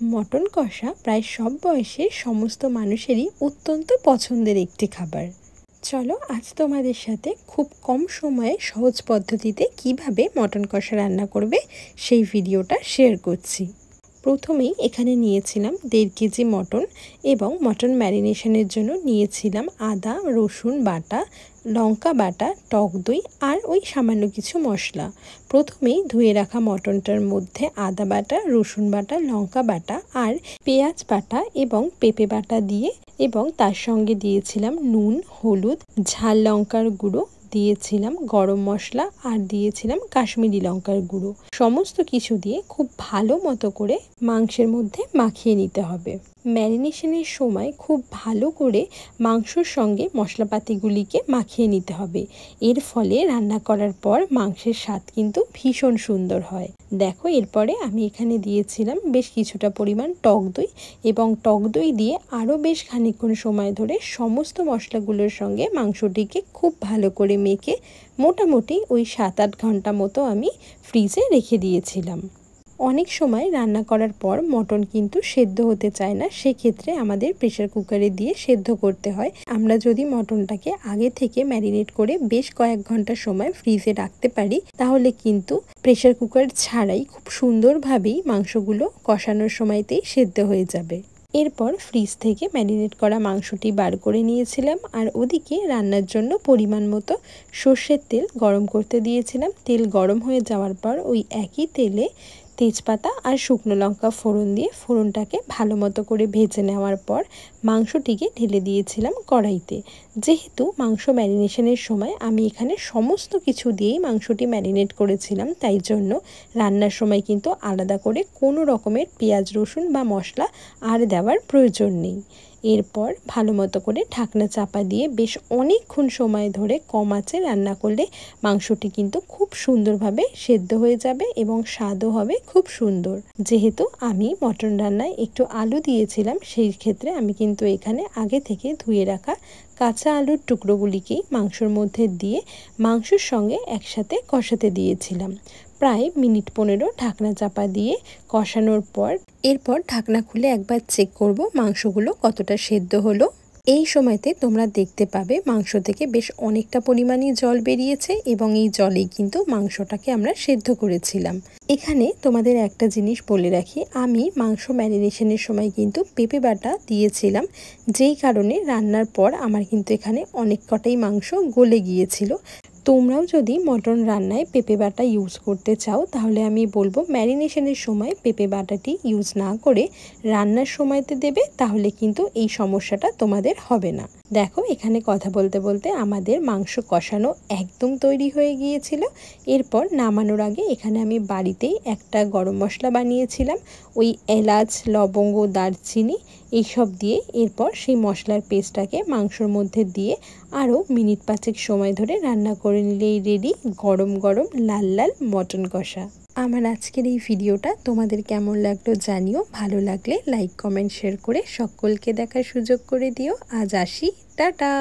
Mutton কষা প্রায় সব বয়সে সমস্ত মানুষেরই অত্যন্ত পছন্দের একটি খাবার। চলো আজ তোমাদের সাথে খুব কম সময়ে সহজ পদ্ধতিতে কিভাবে মটন কষা রান্না করবে সেই ভিডিওটা শেয়ার করছি। প্রথমেই এখানে নিয়েছিলাম 1.5 কেজি মটন এবং মটন ম্যারিনেশনের জন্য নিয়েছিলাম আদা রসুন বাটা, লঙ্কা বাটা, টক দই আর ওই সামান্য কিছু মশলা। প্রথমেই ধুয়ে রাখা মটনটার মধ্যে আদা বাটা, রসুন বাটা, লঙ্কা বাটা আর পেঁয়াজ বাটা এবং পেঁপে বাটা দিয়ে এবং তার সঙ্গে দিয়েছিলাম নুন, হলুদ, ঝাল লঙ্কার গুঁড়ো, দিয়েছিলাম গরম মশলা আর দিয়েছিলাম কাশ্মীরি লঙ্কার গুঁড়ো। সমস্ত কিছু দিয়ে খুব ভালো মতো করে মাংসের মধ্যে মাখিয়ে নিতে হবে। ম্যারিনেশনের সময় খুব ভালো করে মাংসর সঙ্গে মশলাপাতিগুলিকে মাখিয়ে নিতে হবে। এর ফলে রান্না করার পর মাংসের স্বাদ কিন্তু ভীষণ সুন্দর হয়। দেখো এরপরে আমি এখানে দিয়েছিলাম বেশ কিছুটা পরিমাণ টক দই এবং টক দই দিয়ে আরও বেশ খানিকক্ষণ সময় ধরে সমস্ত মশলাগুলোর সঙ্গে মাংসটিকে খুব ভালো করে মেখে মোটামুটি ওই 7-8 ঘন্টা মতো আমি ফ্রিজে রেখে দিয়েছিলাম। অনেক সময় রান্না করার পর মটন কিন্তু সেদ্ধ হতে চায় না, সেক্ষেত্রে আমাদের প্রেসার কুকারে দিয়ে সেদ্ধ করতে হয়। আমরা যদি মটনটাকে আগে থেকে ম্যারিনেট করে বেশ কয়েক ঘন্টা সময় ফ্রিজে রাখতে পারি তাহলে কিন্তু প্রেসার কুকার ছাড়াই খুব সুন্দরভাবেই মাংসগুলো কষানোর সময়তেই সেদ্ধ হয়ে যাবে। এরপর ফ্রিজ থেকে ম্যারিনেট করা মাংসটি বার করে নিয়েছিলাম আর ওদিকে রান্নার জন্য পরিমাণ মতো সর্ষের তেল গরম করতে দিয়েছিলাম। তেল গরম হয়ে যাওয়ার পর ওই একই তেলে তেজপাতা আর শুকনো লঙ্কা ফোড়ন দিয়ে ফোড়নটাকে ভালো মতো করে ভেজে নেওয়ার পর মাংসটিকে ঢেলে দিয়েছিলাম কড়াইতে। যেহেতু মাংস ম্যারিনেশনের সময় আমি এখানে সমস্ত কিছু দিয়েই মাংসটি ম্যারিনেট করেছিলাম, তাই জন্য রান্নার সময় কিন্তু আলাদা করে কোনো রকমের পেঁয়াজ রসুন বা মশলা আর দেওয়ার প্রয়োজন নেই। এরপর ভালো মতো করে ঢাকনা চাপা দিয়ে বেশ অনেকক্ষণ সময় ধরে কম আঁচে রান্না করলে মাংসটি কিন্তু খুব সুন্দরভাবে সেদ্ধ হয়ে যাবে এবং স্বাদও হবে খুব সুন্দর। যেহেতু আমি মটন রান্নায় একটু আলু দিয়েছিলাম, সেই ক্ষেত্রে আমি কিন্তু এখানে আগে থেকে ধুয়ে রাখা কাঁচা আলুর টুকরোগুলিকেই মাংসর মধ্যে দিয়ে মাংসর সঙ্গে একসাথে কষাতে দিয়েছিলাম। প্রায় মিনিট 15 ঢাকনা চাপা দিয়ে কষানোর পর এরপর ঢাকনা খুলে একবার চেক করব মাংসগুলো কতটা সেদ্ধ হলো। এই সময়তে তোমরা দেখতে পাবে মাংস থেকে বেশ অনেকটা পরিমাণই জল বেরিয়েছে এবং এই জলেই কিন্তু মাংসটাকে আমরা সেদ্ধ করেছিলাম। এখানে তোমাদের একটা জিনিস বলে রাখি, আমি মাংস ম্যারিনেশনের সময় কিন্তু পেঁপে বাটা দিয়েছিলাম, যেই কারণে রান্নার পর আমার কিন্তু এখানে অনেক কটাই মাংস গলে গিয়েছিল। তোমরাও যদি মটন রান্নায় পেঁপে বাটা ইউজ করতে চাও তাহলে আমি বলবো ম্যারিনেশনের সময় পেঁপে বাটাটি ইউজ না করে রান্নার সময়তে দেবে, তাহলে কিন্তু এই সমস্যাটা তোমাদের হবে না। দেখো এখানে কথা বলতে বলতে আমাদের মাংস কষানো একদম তৈরি হয়ে গিয়েছিল। এরপর নামানোর আগে এখানে আমি বাড়িতেই একটা গরম মশলা বানিয়েছিলাম, ওই এলাচ লবঙ্গ দারচিনি এইসব দিয়ে এরপর সেই মশলার পেস্টটাকে মাংসর মধ্যে দিয়ে আরও মিনিট 5 সময় ধরে রান্না করে নিলেই রেডি গরম গরম লাল লাল মটন কষা। আমার আজকের এই ভিডিওটা তোমাদের কেমন লাগলো জানিও। ভালো লাগলে লাইক কমেন্ট শেয়ার করে সকলকে দেখার সুযোগ করে দিও। আজ আসি, টাটা।